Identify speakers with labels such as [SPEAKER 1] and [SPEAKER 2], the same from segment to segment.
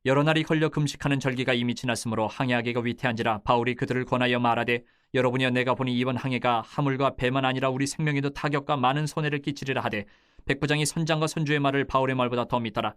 [SPEAKER 1] 여러 날이 걸려 금식하는 절기가 이미 지났으므로 항해하기가 위태한지라 바울이 그들을 권하여 말하되 여러분이여 내가 보니 이번 항해가 하물과 배만 아니라 우리 생명에도 타격과 많은 손해를 끼치리라 하되 백부장이 선장과 선주의 말을 바울의 말보다 더 믿더라.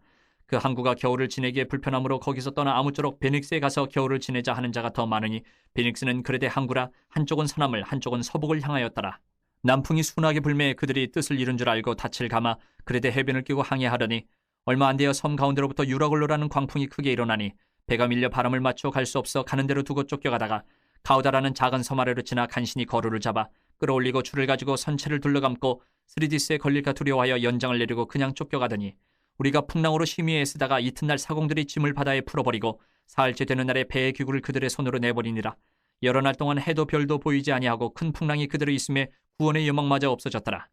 [SPEAKER 1] 그 항구가 겨울을 지내기에 불편하므로 거기서 떠나 아무쪼록 베닉스에 가서 겨울을 지내자 하는 자가 더 많으니 베닉스는 그레데 항구라 한쪽은 서남을 한쪽은 서북을 향하였더라. 남풍이 순하게 불매 그들이 뜻을 이룬 줄 알고 닻을 감아 그레데 해변을 끼고 항해하더니 얼마 안 되어 섬 가운데로부터 유라굴로라는 광풍이 크게 일어나니 배가 밀려 바람을 맞춰 갈 수 없어 가는 대로 두고 쫓겨가다가 가우다라는 작은 섬 아래로 지나 간신히 거루를 잡아 끌어올리고 줄을 가지고 선체를 둘러감고 스리디스에 걸릴까 두려워하여 연장을 내리고 그냥 쫓겨가더니 우리가 풍랑으로 심히 애쓰다가 이튿날 사공들이 짐을 바다에 풀어버리고 사흘째 되는 날에 배의 기구를 그들의 손으로 내버리니라. 여러 날 동안 해도 별도 보이지 아니하고 큰 풍랑이 그들의 있음에 구원의 여망마저 없어졌더라.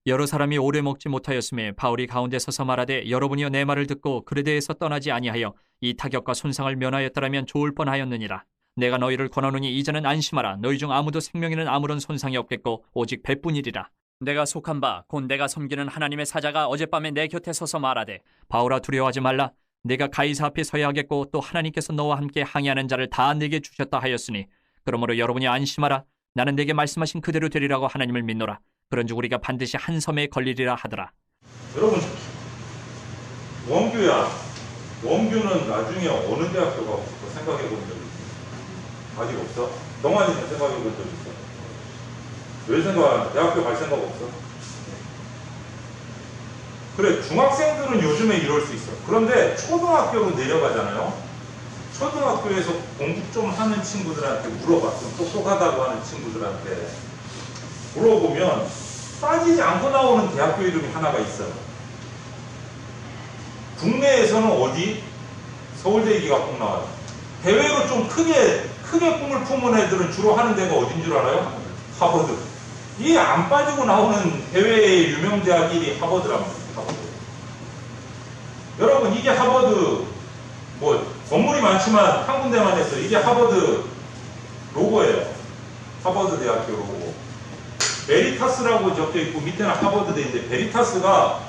[SPEAKER 1] 여러 사람이 오래 먹지 못하였음에 바울이 가운데 서서 말하되 여러분이여 내 말을 듣고 그레데에서 떠나지 아니하여 이 타격과 손상을 면하였더라면 좋을 뻔하였느니라. 내가 너희를 권하노니 이제는 안심하라. 너희 중 아무도 생명에는 아무런 손상이 없겠고 오직 배뿐이리라. 내가 속한 바 곧 내가 섬기는 하나님의 사자가 어젯밤에 내 곁에 서서 말하되 바울아 두려워하지 말라. 내가 가이사 앞에 서야 하겠고 또 하나님께서 너와 함께 항해하는 자를 다 내게 주셨다 하였으니 그러므로 여러분이 안심하라. 나는 내게 말씀하신 그대로 되리라고 하나님을 믿노라. 그런즉 우리가 반드시 한 섬에 걸리리라 하더라.
[SPEAKER 2] 여러분, 원규야. 원규는 나중에 어느 대학교 가고 싶어 생각해 본 적 있어? 아직 없어? 동환이는 생각해 본 적 있어? 왜 생각하는데? 대학교 갈 생각 없어? 그래, 중학생들은 요즘에 이럴 수 있어. 그런데 초등학교로 내려가잖아요. 초등학교에서 공부 좀 하는 친구들한테 물어봐. 좀 똑똑하다고 하는 친구들한테 물어보면 빠지지 않고 나오는 대학교 이름이 하나가 있어요. 국내에서는 어디? 서울대 얘기가 꼭 나와요. 해외로 좀 크게 꿈을 품은 애들은 주로 하는 데가 어딘 줄 알아요? 하버드. 이 안 빠지고 나오는 해외의 유명 대학 1위 하버드란 말이에요. 하버드. 여러분, 이게 하버드, 건물이 많지만 한 군데만 해서 이게 하버드 로고예요. 하버드 대학교 로고. 베리타스라고 적혀 있고 밑에는 하버드 돼 있는데 베리타스가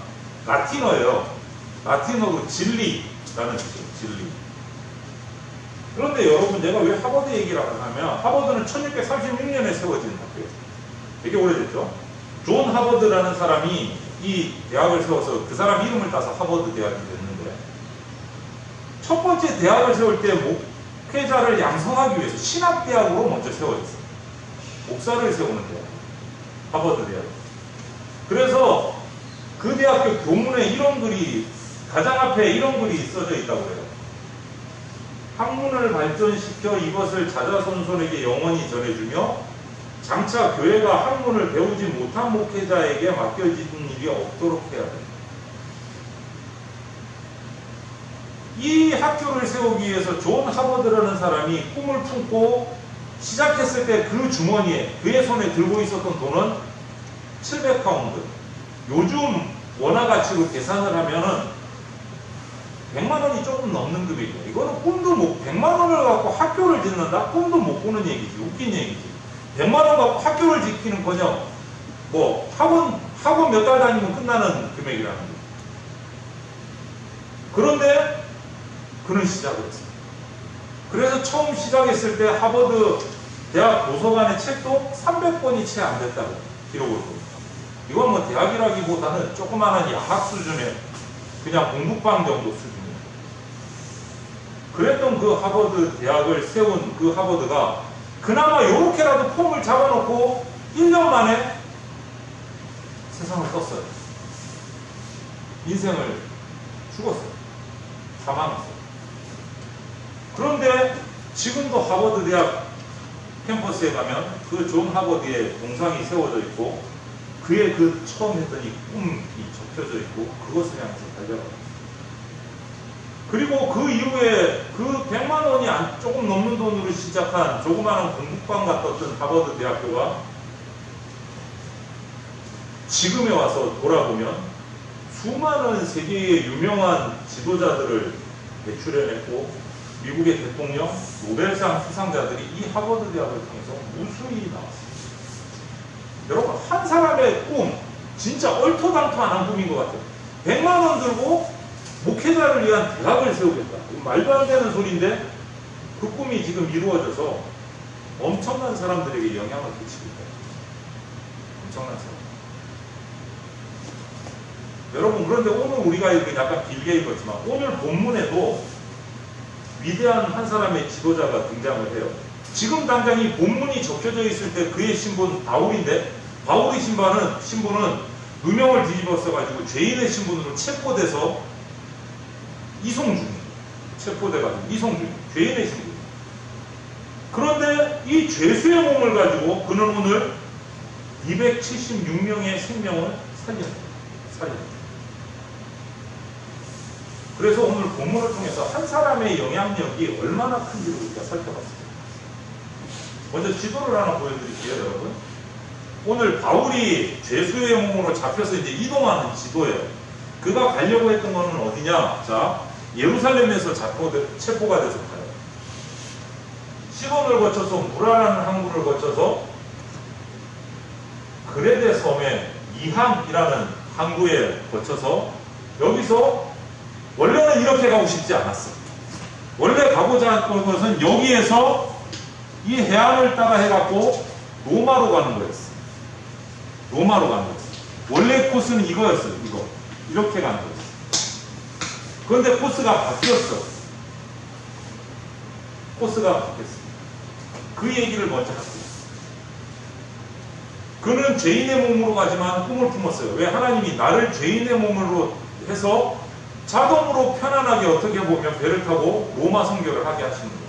[SPEAKER 2] 라틴어예요. 라틴어로 진리라는 뜻이에요. 진리. 그런데 여러분, 제가 왜 하버드 얘기를 하냐면 하버드는 1636년에 세워진 학교예요. 되게 오래됐죠. 존 하버드라는 사람이 이 대학을 세워서 그 사람 이름을 따서 하버드 대학이 됐는데 첫 번째 대학을 세울 때 목회자를 양성하기 위해서 신학대학으로 먼저 세워졌어요. 목사를 세우는 대학. 하버드 대학. 그래서 그 대학교 교문에 이런 글이, 가장 앞에 이런 글이 써져 있다고 해요. 학문을 발전시켜 이것을 자자손손에게 영원히 전해주며 장차 교회가 학문을 배우지 못한 목회자에게 맡겨지는 일이 없도록 해야 돼요. 이 학교를 세우기 위해서 존 하버드라는 사람이 꿈을 품고 시작했을 때 그 주머니에, 그의 손에 들고 있었던 돈은 700파운드. 요즘 원화 가치로 계산을 하면은 100만 원이 조금 넘는 금액이에요. 이거는 100만 원을 갖고 학교를 짓는다? 꿈도 못 꾸는 얘기지. 웃긴 얘기지. 100만 원 갖고 학교를 짓기는 그냥 학원 몇 달 다니면 끝나는 금액이라는 거예요. 그런데 그는 시작을 했어요. 그래서 처음 시작했을 때 하버드 대학 도서관의 책도 300권이 채 안 됐다고 기록을 합니다. 이건 대학이라기보다는 조그마한 야학 수준의 그냥 공부방 정도 수준이에요. 그랬던 그 하버드 대학을 세운 그 하버드가 그나마 요렇게라도 폼을 잡아놓고 1년 만에 세상을 떴어요. 인생을 죽었어요. 사망했어요. 그런데 지금도 하버드 대학 캠퍼스에 가면 그 존 하버드의 동상이 세워져 있고 그의 그 처음 했던 이 꿈이 적혀져 있고 그것을 향해서 달려가요. 그리고 그 이후에 그 100만 원이 조금 넘는 돈으로 시작한 조그마한 공부방 같았던 하버드 대학교가 지금에 와서 돌아보면 수많은 세계의 유명한 지도자들을 배출해냈고 미국의 대통령, 노벨상 수상자들이 이 하버드 대학을 통해서 무수히 나왔습니다. 여러분, 한 사람의 꿈, 진짜 얼토당토 안 한 꿈인 것 같아요. 100만 원 들고 목회자를 위한 대학을 세우겠다. 말도 안 되는 소리인데 그 꿈이 지금 이루어져서 엄청난 사람들에게 영향을 끼치고 있다. 엄청난 사람. 여러분, 그런데 오늘 우리가 이렇게 약간 길게 읽었지만 오늘 본문에도 위대한 한 사람의 지도자가 등장을 해요. 지금 당장 이 본문이 적혀져 있을 때 그의 신분 바울인데, 바울의 신분은 누명을 뒤집어 써가지고 죄인의 신분으로 체포돼서 이송 중이에요. 체포돼가지고 이송 중이에요. 죄인의 신분. 그런데 이 죄수의 몸을 가지고 그는 오늘 276명의 생명을 살렸어요. 그래서 오늘 본문을 통해서 한 사람의 영향력이 얼마나 큰지를 우리가 살펴봤습니다. 먼저 지도를 하나 보여드릴게요, 여러분. 오늘 바울이 죄수의 몸으로 잡혀서 이제 이동하는 지도예요. 그가 가려고 했던 거는 어디냐? 자, 예루살렘에서 체포가 돼서 가요. 시돈을 거쳐서 무라라는 항구를 거쳐서 그레데 섬의 이함이라는 항구에 거쳐서 여기서 원래는 이렇게 가고 싶지 않았어. 원래 가고자 했던 것은 여기에서 이 해안을 따라 해갖고 로마로 가는 거였어. 로마로 가는 거였어. 원래 코스는 이거였어요. 이렇게 가는 거였어. 그런데 코스가 바뀌었어. 코스가 바뀌었어. 그 얘기를 먼저 할게요. 그는 죄인의 몸으로 가지만 꿈을 품었어요. 왜? 하나님이 나를 죄인의 몸으로 해서 자동으로 편안하게 어떻게 보면 배를 타고 로마 선교를 하게 하시는 거예요.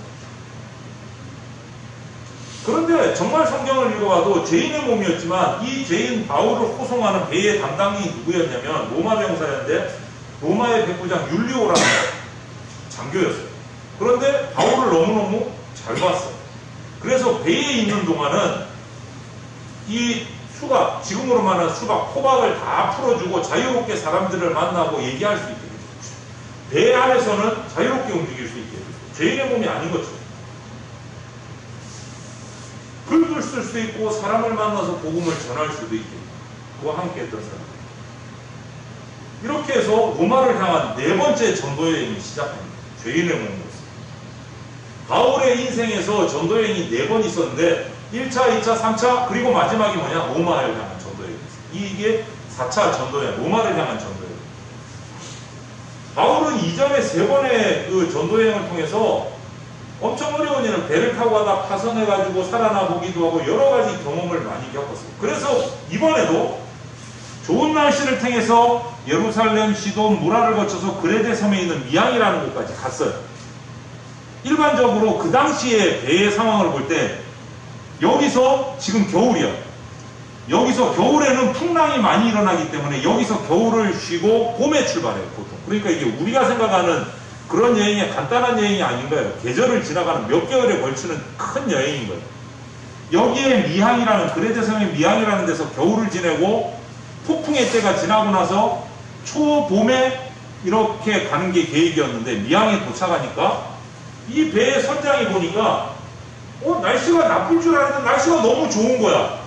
[SPEAKER 2] 그런데 정말 성경을 읽어봐도 죄인의 몸이었지만 이 죄인 바울을 호송하는 배의 담당이 누구였냐면 로마 병사였는데 로마의 백부장 율리오라는 장교였어요. 그런데 바울을 너무너무 잘 봤어요. 그래서 배에 있는 동안은 이 수갑, 지금으로 말하는 수갑, 코박을 다 풀어주고 자유롭게 사람들을 만나고 얘기할 수 있게 해줬어요. 배 안에서는 자유롭게 움직일 수 있게 해줬어요. 죄인의 몸이 아닌 거죠. 글을 쓸 수 있고 사람을 만나서 복음을 전할 수도 있고 그와 함께 했던 사람. 이렇게 해서 로마를 향한 네 번째 전도 여행이 시작합니다. 죄인의 몸으로서. 바울의 인생에서 전도 여행이 4번 있었는데 1차, 2차, 3차 그리고 마지막이 뭐냐? 로마를 향한 전도 여행이었어요. 이게 4차 전도 여행, 로마를 향한 전도 여행. 바울은 이전에 3번의 그 전도 여행을 통해서 엄청 어려운 일은 배를 타고 가다 파선해가지고 살아나 보기도 하고 여러 가지 경험을 많이 겪었어요. 그래서 이번에도 좋은 날씨를 통해서 예루살렘, 시돈, 무라를 거쳐서 그레데 섬에 있는 미양이라는 곳까지 갔어요. 일반적으로 그 당시에 배의 상황을 볼 때 여기서 지금 겨울이야. 여기서 겨울에는 풍랑이 많이 일어나기 때문에 여기서 겨울을 쉬고 봄에 출발해요, 보통. 그러니까 이게 우리가 생각하는 그런 여행이 간단한 여행이 아닌 거예요. 계절을 지나가는 몇 개월에 걸치는 큰 여행인 거예요. 여기에 미항이라는, 그레데 섬의 미항이라는 데서 겨울을 지내고 폭풍의 때가 지나고 나서 초봄에 이렇게 가는 게 계획이었는데 미항에 도착하니까 이 배의 선장이 보니까 날씨가 나쁠 줄 알았는데 날씨가 너무 좋은 거야.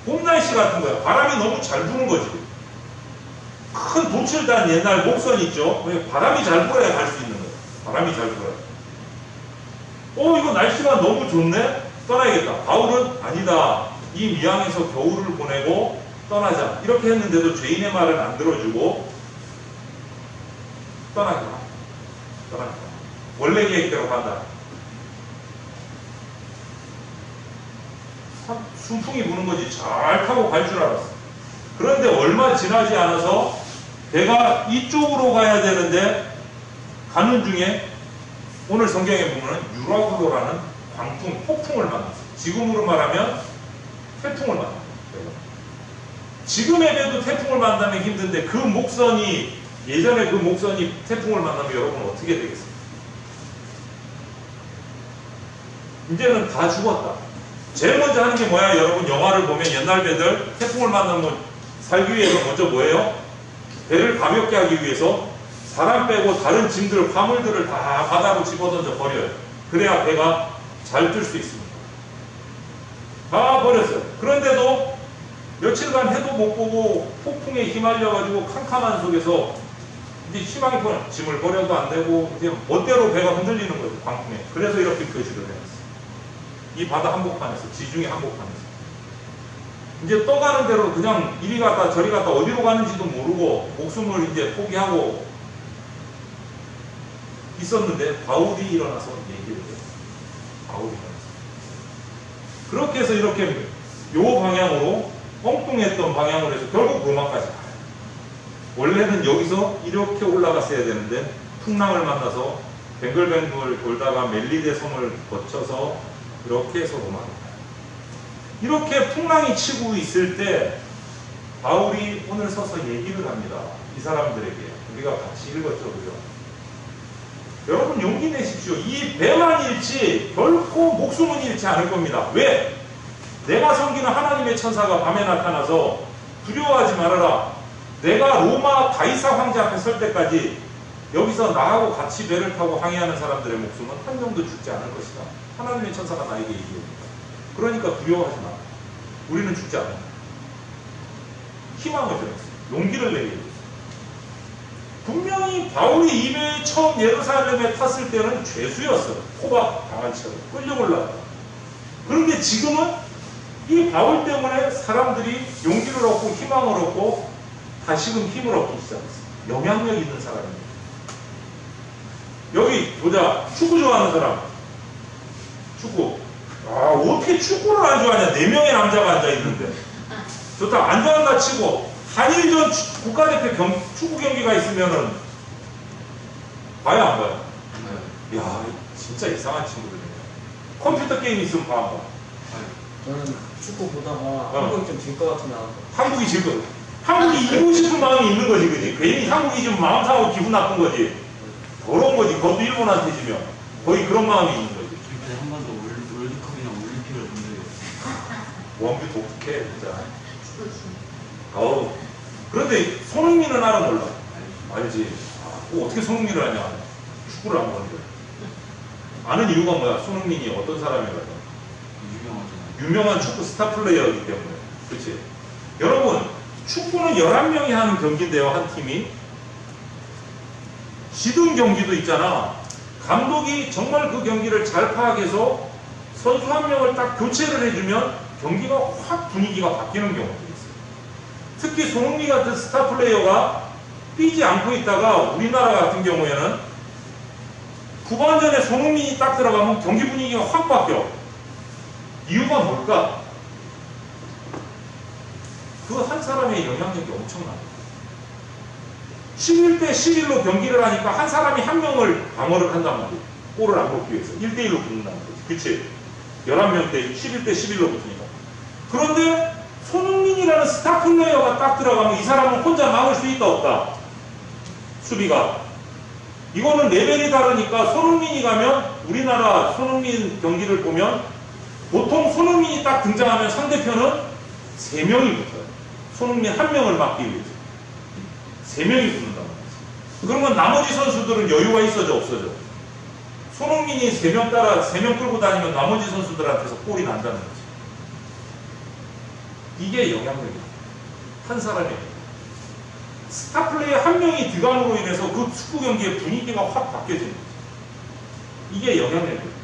[SPEAKER 2] 봄 날씨 같은 거야. 바람이 너무 잘 부는 거지. 큰 도칠단 옛날 목선 있죠. 바람이 잘 불어야 갈 수 있는 거야. 바람이 잘 불어야. 이거 날씨가 너무 좋네? 떠나야겠다. 바울은 아니다. 이 미항에서 겨울을 보내고 떠나자. 이렇게 했는데도 죄인의 말은 안 들어주고 떠나겠다. 원래 계획대로 간다. 순풍이 부는 거지. 잘 타고 갈 줄 알았어. 그런데 얼마 지나지 않아서 배가 이쪽으로 가야 되는데 가는 중에 오늘 성경에 보면 유라굴로라는 광풍, 폭풍을 만났어요. 지금으로 말하면 태풍을 만났어요. 지금의 배도 태풍을 만나면 힘든데 그 목선이, 예전에 그 목선이 태풍을 만나면 여러분 어떻게 되겠어요? 이제는 다 죽었다. 제일 먼저 하는 게 뭐야? 여러분 영화를 보면 옛날 배들 태풍을 만나면 살기 위해서 먼저 뭐예요? 배를 가볍게 하기 위해서 사람 빼고 다른 짐들, 화물들을 다 바다로 집어던져 버려요. 그래야 배가 잘 뜰 수 있습니다. 다 버렸어요. 그런데도 며칠간 해도 못 보고 폭풍에 휘말려가지고 캄캄한 속에서 이제 희망이 보여. 짐을 버려도 안 되고 이제 멋대로 배가 흔들리는 거죠. 광풍에. 그래서 이렇게 표시를 해놨어요. 이 바다 한복판에서, 지중해 한복판에서. 이제 떠가는 대로 그냥 이리 갔다 저리 갔다 어디로 가는지도 모르고 목숨을 이제 포기하고 있었는데 바울이 일어나서 얘기를 해요. 바울이 일어나서. 그렇게 해서 이렇게 요 방향으로 엉뚱했던 방향으로 해서 결국 로마까지 가요. 원래는 여기서 이렇게 올라갔어야 되는데 풍랑을 만나서 뱅글뱅글 돌다가 멜리데 섬을 거쳐서 이렇게 해서 로마로 가요. 이렇게 풍랑이 치고 있을 때 바울이 오늘 서서 얘기를 합니다. 이 사람들에게. 우리가 같이 읽었죠, 그죠? 여러분 용기 내십시오. 이 배만 잃지 결코 목숨은 잃지 않을 겁니다. 왜? 내가 섬기는 하나님의 천사가 밤에 나타나서 두려워하지 말아라. 내가 로마 가이사 황제 앞에 설 때까지 여기서 나하고 같이 배를 타고 항해하는 사람들의 목숨은 한 명도 죽지 않을 것이다. 하나님의 천사가 나에게 얘기합니다. 그러니까 두려워하지 마. 우리는 죽지 않아. 희망을 드렸어요. 용기를 내게 해줬어요. 분명히 바울이 이be 처음 예루살렘에 탔을 때는 죄수였어요. 포박 당한 채로 끌려올랐다. 그런데 지금은 이 바울 때문에 사람들이 용기를 얻고 희망을 얻고 다시금 힘을 얻기 시작했어요. 영향력 있는 사람입니다. 여기 보자. 축구 좋아하는 사람. 축구. 아, 어떻게 축구를 안 좋아하냐. 4명의 남자가 앉아있는데. 좋다. 안 좋아한다 치고, 한일전 국가대표 축구 경기가 있으면은, 봐요, 안 봐요? 네. 야, 진짜 이상한 친구들이네. 컴퓨터 게임 있으면 봐, 안 봐?
[SPEAKER 3] 저는 축구 보다가 한국이 좀 질 것 같으면
[SPEAKER 2] 한국이 질 거. 한국이 이기고 싶은 마음이 있는 거지, 그지? 괜히 한국이 지금 마음 상하고 기분 나쁜 거지. 더러운 거지. 그것도 일본한테 지면. 거의 그런 마음이 있는 거지.
[SPEAKER 4] 지금까지 한 번도 월드컵이나 올림픽을 본 적이 없어요.
[SPEAKER 2] 원규 독특해, 진짜. 그런데 손흥민은 알아 몰라? 알지. 어떻게 손흥민을 아냐? 축구를 안 보는데. 아는 이유가 뭐야? 손흥민이 어떤 사람이거든?
[SPEAKER 4] 유명하잖아요.
[SPEAKER 2] 유명한 축구 스타 플레이어이기 때문에. 그렇지? 여러분, 축구는 11명이 하는 경기인데요, 한 팀이. 시든 경기도 있잖아. 감독이 정말 그 경기를 잘 파악해서 선수 한 명을 딱 교체를 해주면 경기가 확 분위기가 바뀌는 경우도 있어요. 특히 손흥민 같은 스타 플레이어가 뛰지 않고 있다가 우리나라 같은 경우에는 후반전에 손흥민이 딱 들어가면 경기 분위기가 확 바뀌어. 이유가 뭘까? 그 한 사람의 영향력이 엄청납니다. 11대 11로 경기를 하니까 한 사람이 한 명을 방어를 한단 말이에요. 골을 안 먹기 위해서. 1대1로 붙는다는 거지. 그치? 11명 대 11대 11로 붙으니까. 그런데 손흥민이라는 스타 플레이어가 딱 들어가면 이 사람은 혼자 막을 수 있다 없다? 수비가. 이거는 레벨이 다르니까 손흥민이 가면 우리나라 손흥민 경기를 보면 보통 손흥민이 딱 등장하면 상대편은 3명이 붙어요. 손흥민 한 명을 막기 위해서. 3명이 붙는단 말이지. 그러면 나머지 선수들은 여유가 있어져 없어져? 손흥민이 3명 따라 3명 끌고 다니면 나머지 선수들한테서 골이 난다는 거지. 이게 영향력이야. 한 사람의 스타 플레이어 한 명이 들어감으로 인해서 그 축구 경기의 분위기가 확 바뀌어지는 거지. 이게 영향력이에요.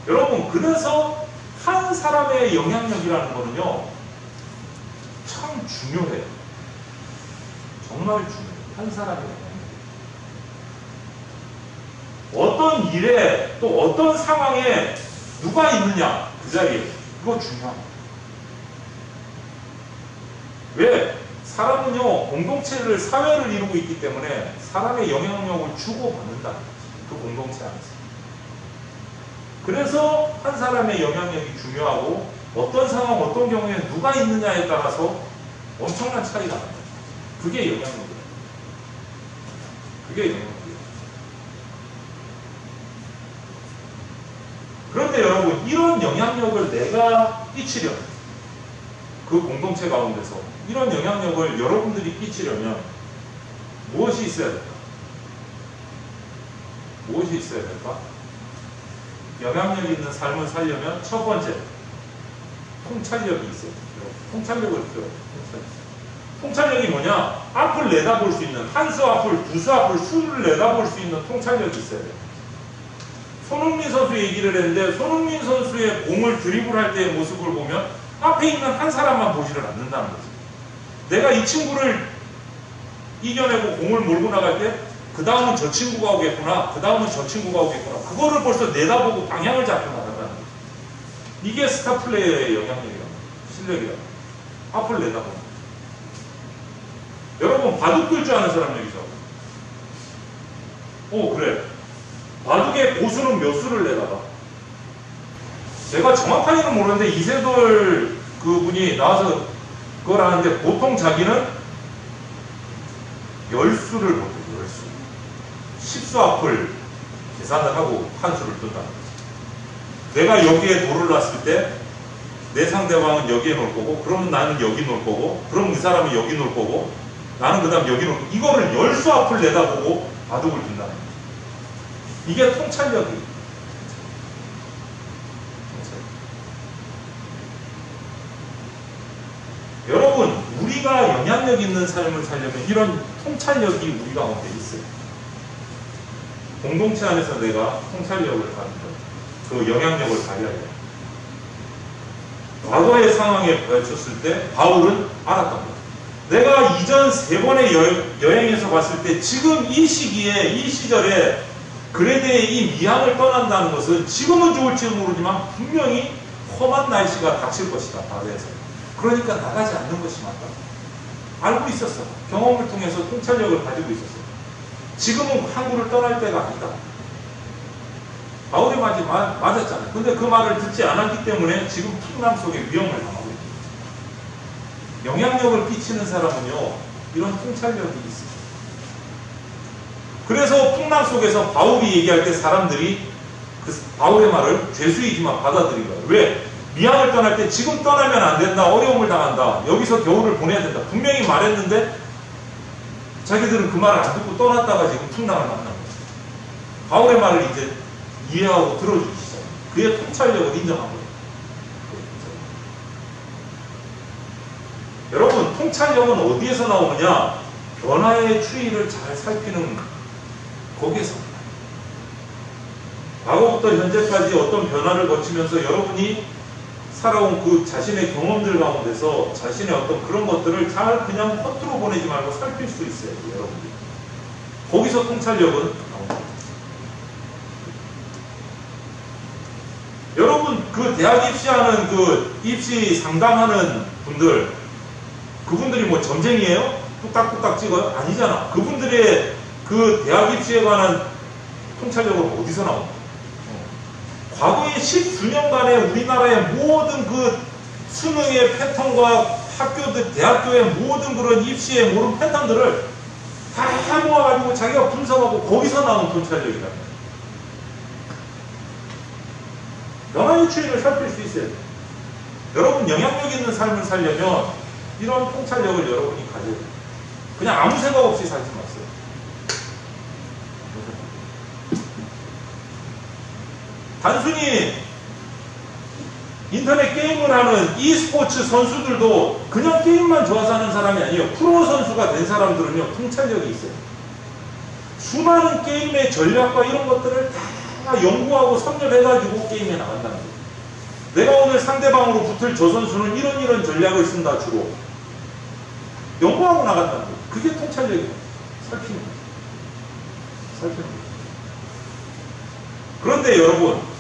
[SPEAKER 2] 여러분, 그래서 한 사람의 영향력이라는 거는요, 참 중요해요. 정말 중요해요. 한 사람의 영향력. 어떤 일에 또 어떤 상황에 누가 있느냐, 그 자리에. 그거 중요합니다. 왜? 사람은요, 공동체를, 사회를 이루고 있기 때문에 사람의 영향력을 주고받는다는 거지. 그 공동체 안에서. 그래서 한 사람의 영향력이 중요하고 어떤 상황, 어떤 경우에 누가 있느냐에 따라서 엄청난 차이가 납니다. 그게 영향력이에요. 그게 영향력이에요. 그런데 여러분, 이런 영향력을 내가 끼치려면, 그 공동체 가운데서 이런 영향력을 여러분들이 끼치려면 무엇이 있어야 될까? 무엇이 있어야 될까? 영향력 있는 삶을 살려면 첫 번째, 통찰력이 있어요. 통찰력을 필요해요. 통찰력이 뭐냐? 앞을 내다볼 수 있는, 한 수 앞을, 두 수 앞을, 수를 내다볼 수 있는 통찰력이 있어야 돼요. 손흥민 선수 얘기를 했는데, 손흥민 선수의 공을 드리블할 때의 모습을 보면 앞에 있는 한 사람만 보지를 않는다는 거죠. 내가 이 친구를 이겨내고 공을 몰고 나갈 때 그 다음은 저 친구가 오겠구나, 그 다음은 저 친구가 오겠구나, 그거를 벌써 내다보고 방향을 잡고 나간다는 거죠. 이게 스타 플레이어의 영향력이다, 실력이다. 앞을 내다보는. 여러분 바둑 둘 줄 아는 사람 여기서. 오, 그래. 바둑의 고수는 몇 수를 내다봐. 제가 정확하게는 모르는데 이세돌 그분이 나와서 그걸 하는데 보통 자기는 10수를 보죠. 10수. 10수 앞을 계산을 하고 한 수를 뜬다는 거죠. 내가 여기에 돌을 놨을 때 내 상대방은 여기에 놓을 거고, 그러면 나는 여기 놓을 거고, 그럼 이 사람은 여기 놓을 거고, 나는 그 다음 여기 놓을 거고, 이거를 10수 앞을 내다보고 바둑을 둔다는 거죠. 이게 통찰력이에요. 여러분, 우리가 영향력 있는 삶을 살려면 이런 통찰력이 우리 가운데 있어요. 공동체 안에서 내가 통찰력을 가는 것, 그 영향력을 발휘해야 돼요. 과거의 상황에 부딪혔을 때 바울은 알았던 거예요. 내가 이전 3번의 여행에서 봤을 때 지금 이 시기에, 이 시절에 그레데의 이 미항을 떠난다는 것은 지금은 좋을지는 모르지만 분명히 험한 날씨가 닥칠 것이다. 바다에서. 그러니까 나가지 않는 것이 맞다. 알고 있었어. 경험을 통해서 통찰력을 가지고 있었어. 지금은 항구를 떠날 때가 아니다. 바울의 말이 맞았잖아요. 근데 그 말을 듣지 않았기 때문에 지금 풍랑 속에 위험을 당하고 있습니다. 영향력을 끼치는 사람은요, 이런 통찰력이 있습니다. 그래서 풍랑 속에서 바울이 얘기할 때 사람들이 그 바울의 말을 죄수이지만 받아들인 거예요. 왜? 미항을 떠날 때 지금 떠나면 안 된다, 어려움을 당한다, 여기서 겨울을 보내야 된다 분명히 말했는데 자기들은 그 말을 안 듣고 떠났다가 지금 풍랑을 만난 거예요. 바울의 말을 이제 이해하고 들어주기 시작해요. 그의 통찰력을 인정한 거예요. 여러분, 통찰력은 어디에서 나오느냐? 변화의 추이를 잘 살피는 거기에서. 과거부터 현재까지 어떤 변화를 거치면서 여러분이 살아온 그 자신의 경험들 가운데서 자신의 어떤 그런 것들을 잘 그냥 허투루 보내지 말고 살필 수 있어요, 여러분들이. 거기서 통찰력은 나옵니다. 여러분, 그 대학 입시하는 그 입시 상담하는 분들, 그분들이 뭐 점쟁이에요? 뚝딱뚝딱 찍어요? 아니잖아. 그분들의 그 대학 입시에 관한 통찰력은 어디서 나옵니까? 과거의 10수년간의 우리나라의 모든 그 수능의 패턴과 학교들, 대학교의 모든 그런 입시의 모든 패턴들을 다 모아가지고 자기가 분석하고 거기서 나온 통찰력이다. 변화의 추이를 살필 수 있어야 돼요. 여러분, 영향력 있는 삶을 살려면 이런 통찰력을 여러분이 가져야 돼요. 그냥 아무 생각 없이 살지 마세요. 단순히 인터넷 게임을 하는 e스포츠 선수들도 그냥 게임만 좋아서 하는 사람이 아니에요. 프로 선수가 된 사람들은요, 통찰력이 있어요. 수많은 게임의 전략과 이런 것들을 다 연구하고 섭렵해가지고 게임에 나간다는 거예요. 내가 오늘 상대방으로 붙을 저 선수는 이런 전략을 쓴다, 주로. 연구하고 나간다는 거예요. 그게 통찰력이에요. 살피는 거예요. 살피는 거예요. 그런데 여러분,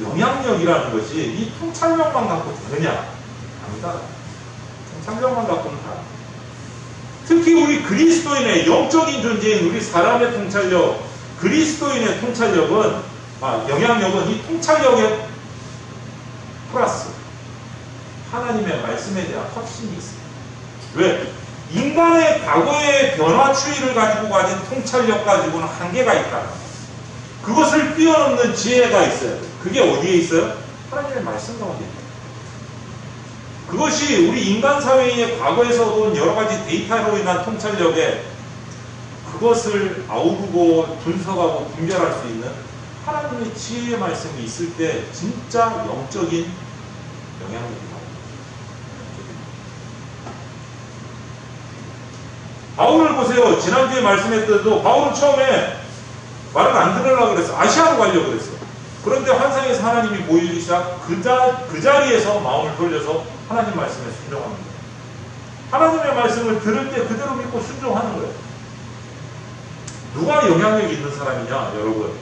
[SPEAKER 2] 영향력이라는 것이 이 통찰력만 갖고 되느냐? 아니다. 통찰력만 갖고는 다. 특히 우리 그리스도인의 영적인 존재인 우리 사람의 통찰력, 그리스도인의 통찰력은, 영향력은 이 통찰력의 플러스 하나님의 말씀에 대한 확신이 있습니다. 왜? 인간의 과거의 변화 추이를 가지고 가진 통찰력 가지고는 한계가 있다. 그것을 뛰어넘는 지혜가 있어요. 그게 어디에 있어요? 하나님의 말씀 가운데 있다. 그것이 우리 인간 사회의 과거에서 온 여러 가지 데이터로 인한 통찰력에 그것을 아우르고 분석하고 분별할 수 있는 하나님의 지혜의 말씀이 있을 때 진짜 영적인 영향력이 나옵니다. 바울을 보세요. 지난주에 말씀했더라도 바울은 처음에 말을 안 들으려고 그랬어. 아시아로 가려고 그랬어. 그런데 환상에서 하나님이 보이기 시작, 그 자리에서 마음을 돌려서 하나님 말씀에 순종하는 거예요. 하나님의 말씀을 들을 때 그대로 믿고 순종하는 거예요. 누가 영향력이 있는 사람이냐, 여러분?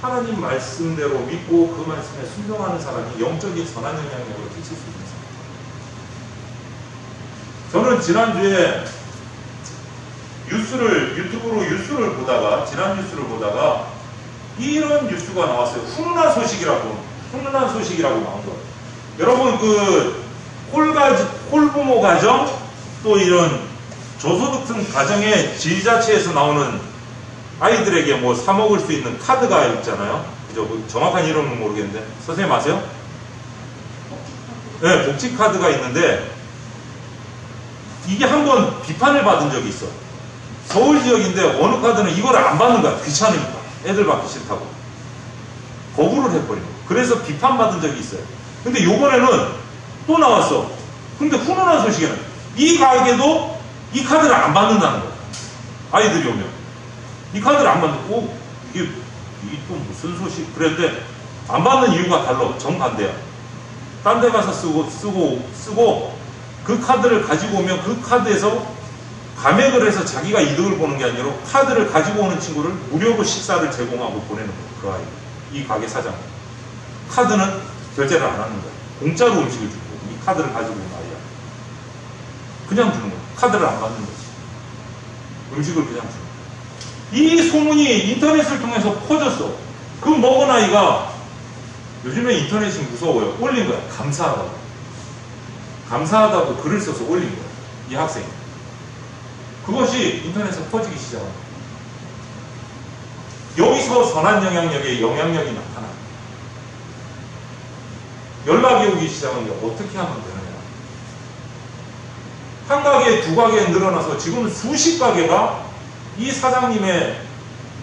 [SPEAKER 2] 하나님 말씀대로 믿고 그 말씀에 순종하는 사람이 영적인 선한 영향력을 끼칠 수 있는 사람. 저는 지난주에 유튜브로 뉴스를 보다가, 지난 뉴스를 보다가 이런 뉴스가 나왔어요. 훈훈한 소식이라고 나온 거예요. 여러분, 홀부모 가정, 또 이런 저소득층 가정의 지자체에서 나오는 아이들에게 뭐 사먹을 수 있는 카드가 있잖아요. 그죠? 정확한 이름은 모르겠는데. 선생님 아세요? 네, 복지카드가 있는데, 이게 한번 비판을 받은 적이 있어. 서울 지역인데, 어느 카드는 이걸 안 받는 거야. 귀찮으니까. 애들 받기 싫다고. 거부를 해버린 거야. 그래서 비판받은 적이 있어요. 근데 요번에는 또 나왔어. 근데 훈훈한 소식에는 이 가게도 이 카드를 안 받는다는 거야. 아이들이 오면. 이 카드를 안 받는, 이게 또 무슨 소식? 그랬는데, 안 받는 이유가 달라. 정반대야. 딴 데 가서 쓰고, 그 카드를 가지고 오면 그 카드에서 감액을 해서 자기가 이득을 보는 게 아니라 카드를 가지고 오는 친구를 무료로 식사를 제공하고 보내는 거예요. 그 아이. 이 가게 사장. 카드는 결제를 안 하는 거야. 공짜로 음식을 주고, 이 카드를 가지고 온 아이야. 그냥 주는 거야. 카드를 안 받는 거지. 음식을 그냥 주는 거야. 이 소문이 인터넷을 통해서 퍼졌어. 그 먹은 아이가, 요즘에 인터넷이 무서워요. 올린 거야. 감사하다고 글을 써서 올린 거야. 이 학생이. 그것이 인터넷에 퍼지기 시작합니다. 여기서 선한 영향력이 나타나. 연락이 오기 시작한 게 어떻게 하면 되느냐. 한 가게, 두 가게 늘어나서 지금은 수십 가게가 이 사장님의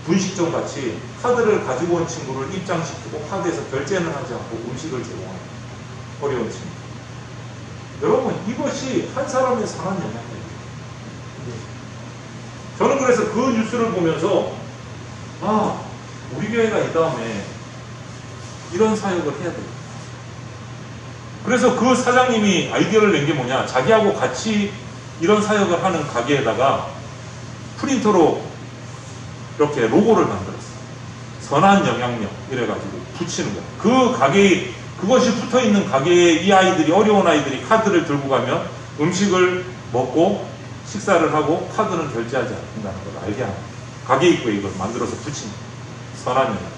[SPEAKER 2] 분식점 같이 카드를 가지고 온 친구를 입장시키고 카드에서 결제는 하지 않고 음식을 제공하는 어려운 친구. 여러분, 이것이 한 사람의 선한 영향력이에요. 저는 그래서 그 뉴스를 보면서 우리 교회가 이 다음에 이런 사역을 해야 돼요. 그래서 그 사장님이 아이디어를 낸 게 뭐냐, 자기하고 같이 이런 사역을 하는 가게에다가 프린터로 이렇게 로고를 만들었어요. 선한 영향력 이래가지고 붙이는 거예요. 그 가게에, 그것이 붙어있는 가게에 이 아이들이, 어려운 아이들이 카드를 들고 가면 음식을 먹고 식사를 하고 카드는 결제하지 않는다는 걸 알게 하는 거예요. 가게 입구에 이걸 만들어서 붙인 거예요. 선한 영향력.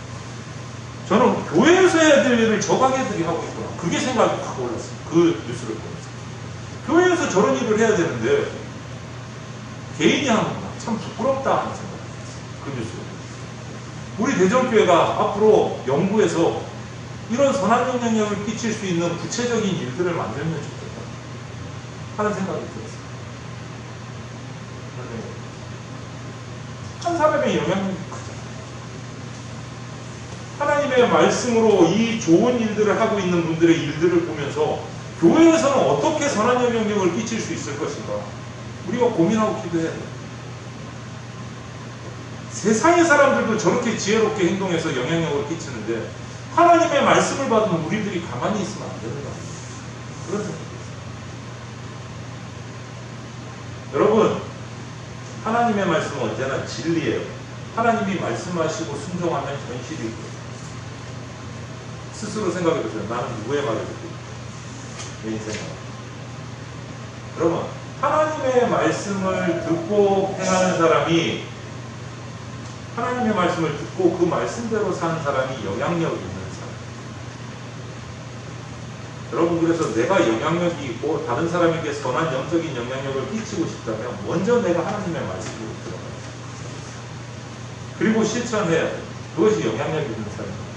[SPEAKER 2] 저는 교회에서 해야 될 일을 저 가게들이 하고 있구나. 그게 생각이 확 올랐어요. 그 뉴스를 보면서. 교회에서 저런 일을 해야 되는데 개인이 하는구나. 참 부끄럽다 하는 생각이 들었어요. 그 뉴스. 우리 대전교회가 앞으로 연구해서 이런 선한 영향력을 끼칠 수 있는 구체적인 일들을 만들면 좋겠다 하는 생각이 들었어요. 한 사람의 영향력이 크잖아요. 하나님의 말씀으로 이 좋은 일들을 하고 있는 분들의 일들을 보면서 교회에서는 어떻게 선한 영향력을 끼칠 수 있을 것인가 우리가 고민하고 기도해야 돼요. 세상의 사람들도 저렇게 지혜롭게 행동해서 영향력을 끼치는데 하나님의 말씀을 받으면 우리들이 가만히 있으면 안 되는 거 아니에요. 그런 생각이 있어요. 여러분, 하나님의 말씀은 언제나 진리예요. 하나님이 말씀하시고 순종하면 현실이 있고요. 스스로 생각해보세요. 나는 누구의 말을 듣고 내 인생은. 여러분, 하나님의 말씀을 듣고 행하는 사람이, 하나님의 말씀을 듣고 그 말씀대로 사는 사람이 영향력이 있는 사람. 여러분, 그래서 내가 영향력이 있고 다른 사람에게 선한 영적인 영향력을 끼치고 싶다면 먼저 내가 하나님의 말씀으로 들어가야 돼요. 그리고 실천해야 돼요. 그것이 영향력이 있는 사람입니다.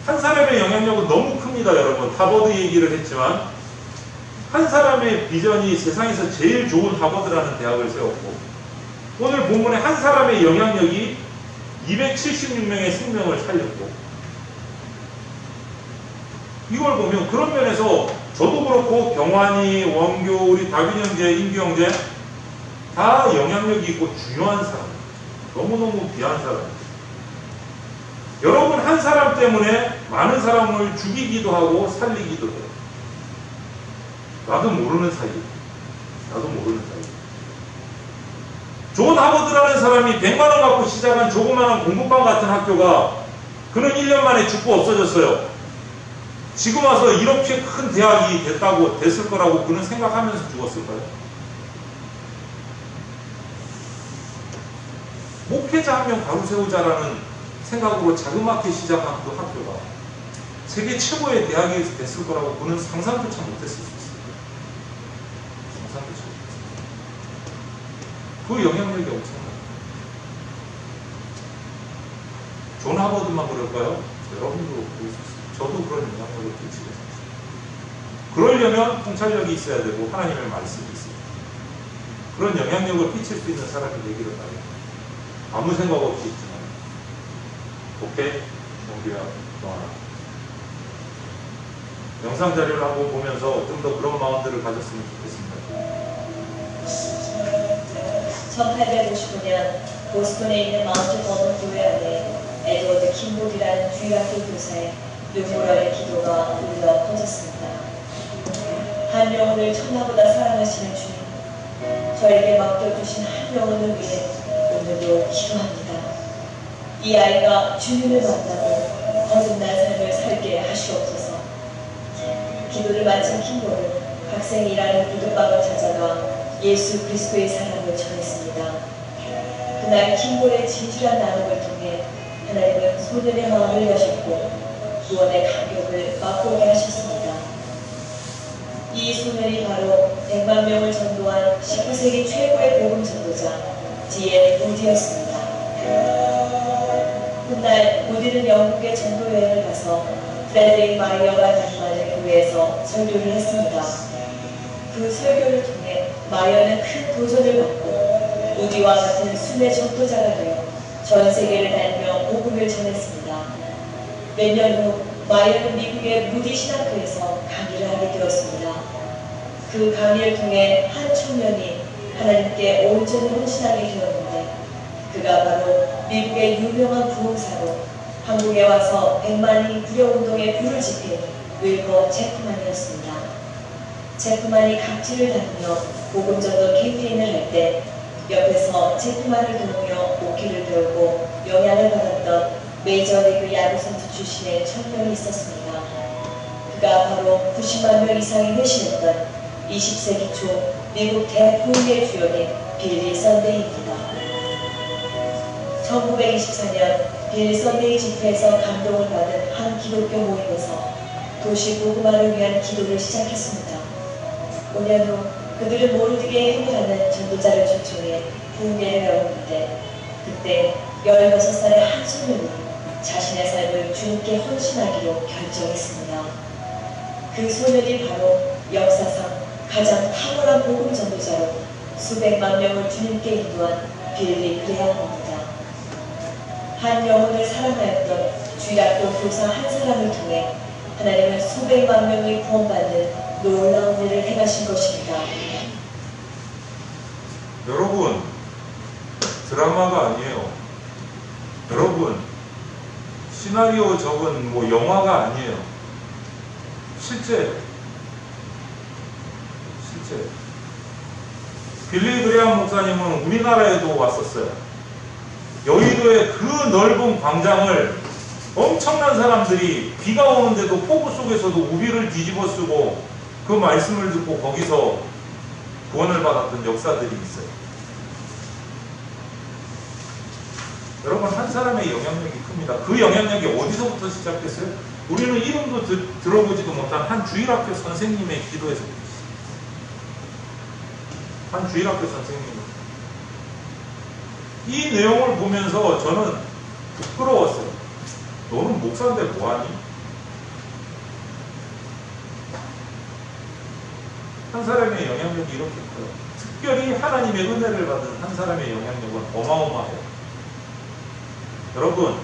[SPEAKER 2] 한 사람의 영향력은 너무 큽니다. 여러분, 하버드 얘기를 했지만 한 사람의 비전이 세상에서 제일 좋은 하버드라는 대학을 세웠고, 오늘 본문에 한 사람의 영향력이 276명의 생명을 살렸고, 이걸 보면 그런 면에서 저도 그렇고 경환이, 원교, 우리 다빈 형제, 인규 형제 다 영향력이 있고 중요한 사람, 너무너무 귀한 사람. 여러분 한 사람 때문에 많은 사람을 죽이기도 하고 살리기도 해요. 나도 모르는 사이. 존 하버드라는 사람이 100만 원 갖고 시작한 조그마한 공부방 같은 학교가 그는 1년 만에 죽고 없어졌어요. 지금 와서 이렇게 큰 대학이 됐을 거라고 그는 생각하면서 죽었을까요? 목회자 한 명 바로 세우자라는 생각으로 자그맣게 시작한 그 학교가 세계 최고의 대학이 됐을 거라고 그는 상상조차 못했을 수 있어요. 상상조차 못했어요. 그 영향력이 엄청나요. 존 하버드만 그럴까요? 여러분도 그럴 수 있어요. 저도 그런 영향력을 끼치겠습니다. 그러려면 통찰력이 있어야 되고 하나님의 말씀이 있어요. 그런 영향력을 끼칠 수 있는 사람이 되기를 바랍니다. 아무 생각 없이 있지만 오케이? 정규야 너하나 영상 자료를 한번 보면서 좀 더 그런 마음들을 가졌으면 좋겠습니다.
[SPEAKER 5] 1855년 보스턴에 있는 마운트 버넌 교회 안에 에드워드 킴볼이라는 주일학교 교사의 눈물어의 기도가 울려 퍼졌습니다. 한 영혼을 천하보다 사랑하시는 주님, 저에게 맡겨주신 한 영혼을 위해 오늘도 기도합니다. 이 아이가 주님을 만나고 거듭난 삶을 살게 하시옵소서. 기도를 마친 킴볼은 학생이 일하는 부둣방을 찾아가 예수 그리스도의 사랑을 전했습니다. 그날 킴볼의 진실한 나눔을 통해 하나님은 소년의 마음을 여셨고 구원의 감격을 맛보게 하셨습니다. 이 소년이 바로 100만 명을 전도한 19세기 최고의 복음 전도자 D.L. 무디였습니다. 훗날 무디는 영국의 전도 여행을 가서 프레드릭 마이어가 다니는 교회에서 설교를 했습니다. 그 설교를 통해 마이어는 큰 도전을 받고 무디와 같은 순회 전도자가 되어 전 세계를 다니며 복음을 전했습니다. 몇 년 후 마이어는 미국의 무디 신학교에서 강의를 하게 되었습니다. 그 강의를 통해 한 청년이 하나님께 온전히 헌신하게 되었는데 그가 바로 미국의 유명한 부흥사로 한국에 와서 100만이 구려운동에 불을 지핀 윌버 체프만이었습니다. 체프만이 각지를 다니며 복음전도 캠페인을 할 때 옆에서 체프만을 도우며 목회를 배우고 영향을 받았던 메이저리그 야구 선수 출신의 청년이 있었습니다. 그가 바로 90만 명 이상이 회심했던 20세기 초 미국 대부흥의 주역인 빌리 선데이입니다. 1924년 빌리 선데이 집회에서 감동을 받은 한 기독교 모임에서 도시 복음화를 위한 기도를 시작했습니다. 5년 후 그들은 모르드게 행하는 전도자를 초청해 부흥회를 열었는데 그때 16살의 한 소년이 자신의 삶을 주님께 헌신하기로 결정했습니다. 그 소년이 바로 역사상 가장 탁월한 복음 전도자로 수백만 명을 주님께 인도한 빌리 그레함입니다. 한 영혼을 사랑하였던 주일학교 교사 한 사람을 통해 하나님은 수백만 명이 구원받는 놀라운 일을 행하신 것입니다.
[SPEAKER 2] 여러분 드라마가 아니에요. 여러분 시나리오 적은 영화가 아니에요. 실제 빌리 그레함 목사님은 우리나라에도 왔었어요. 여의도의 그 넓은 광장을 엄청난 사람들이 비가 오는데도 폭우 속에서도 우비를 뒤집어 쓰고 그 말씀을 듣고 거기서 구원을 받았던 역사들이 있어요. 여러분 한 사람의 영향력이 큽니다. 그 영향력이 어디서부터 시작됐어요? 우리는 이름도 들어보지도 못한 한 주일학교 선생님의 기도에서 한 주일학교 선생님. 이 내용을 보면서 저는 부끄러웠어요. 너는 목사인데 뭐하니? 한 사람의 영향력이 이렇게 커요. 특별히 하나님의 은혜를 받은 한 사람의 영향력은 어마어마해요. 여러분,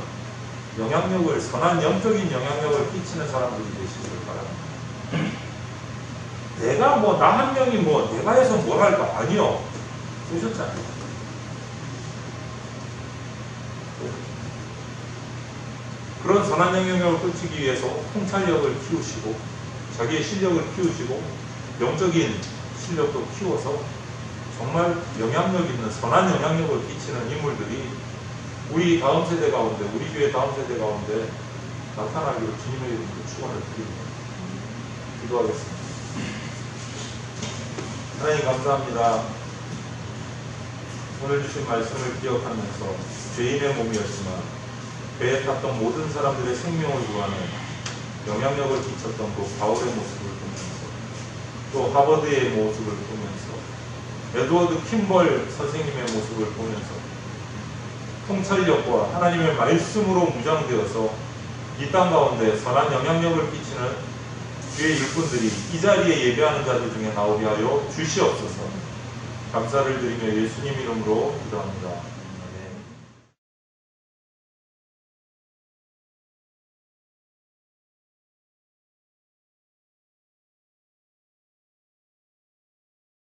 [SPEAKER 2] 영향력을, 선한 영적인 영향력을 끼치는 사람들이 되시기를 바랍니다. 내가 나 한 명이 내가 해서 뭘 할까? 아니요. 보셨잖아요. 그런 선한 영향력을 펼치기 위해서 통찰력을 키우시고 자기의 실력을 키우시고 영적인 실력도 키워서 정말 영향력 있는 선한 영향력을 끼치는 인물들이 우리 다음 세대 가운데, 우리 교회 다음 세대 가운데 나타나기를 주님의 이름으로 축원을 드립니다. 기도하겠습니다. 하나님 감사합니다. 오늘 주신 말씀을 기억하면서 죄인의 몸이었지만 배에 탔던 모든 사람들의 생명을 구하는 영향력을 끼쳤던 그 바울의 모습을 보면서 또 하버드의 모습을 보면서 에드워드 킴벌 선생님의 모습을 보면서 통찰력과 하나님의 말씀으로 무장되어서 이 땅 가운데 선한 영향력을 끼치는 주의 일꾼들이 이 자리에 예배하는 자들 중에 나오게 하여 주시옵소서. 감사를 드리며 예수님 이름으로 기도합니다.